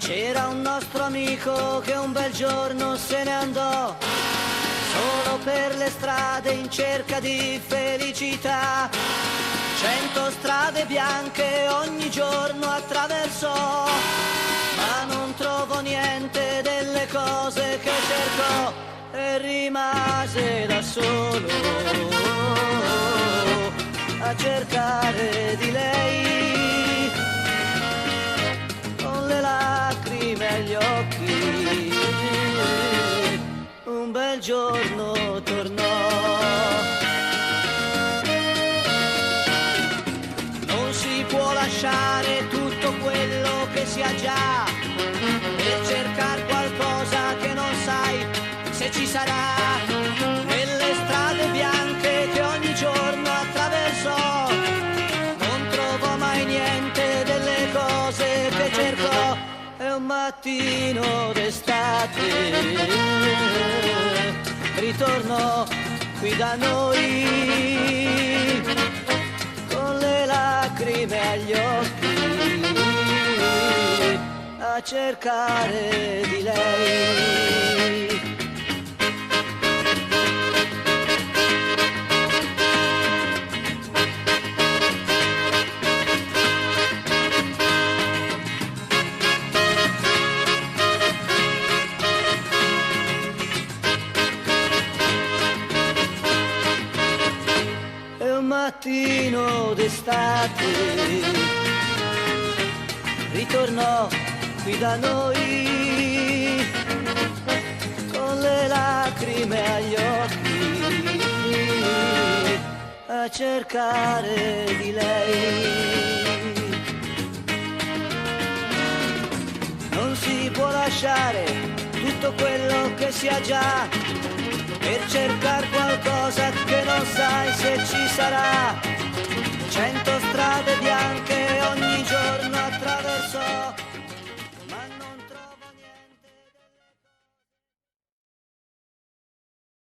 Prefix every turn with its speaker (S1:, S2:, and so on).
S1: C'era un nostro amico che un bel giorno se ne andò, solo per le strade in cerca di felicità. 100 strade bianche ogni giorno attraversò, ma non trovò niente delle cose che cercò e rimase da solo a cercare di lei, con le lacrime agli occhi. Un bel giorno tornò. Non si può lasciare tutto quello che si ha già per cercare qualcosa che non sai se ci sarà. Nelle strade bianche che ogni giorno attraversò, non trovò mai niente delle cose che cercò. E un mattino d'estate ritornò qui da noi, con le lacrime agli occhi, a cercare di lei. Mattino d'estate ritornò qui da noi, con le lacrime agli occhi, a cercare di lei. Non si può lasciare tutto quello che si ha già per cercare qualcosa che non sai se ci sarà.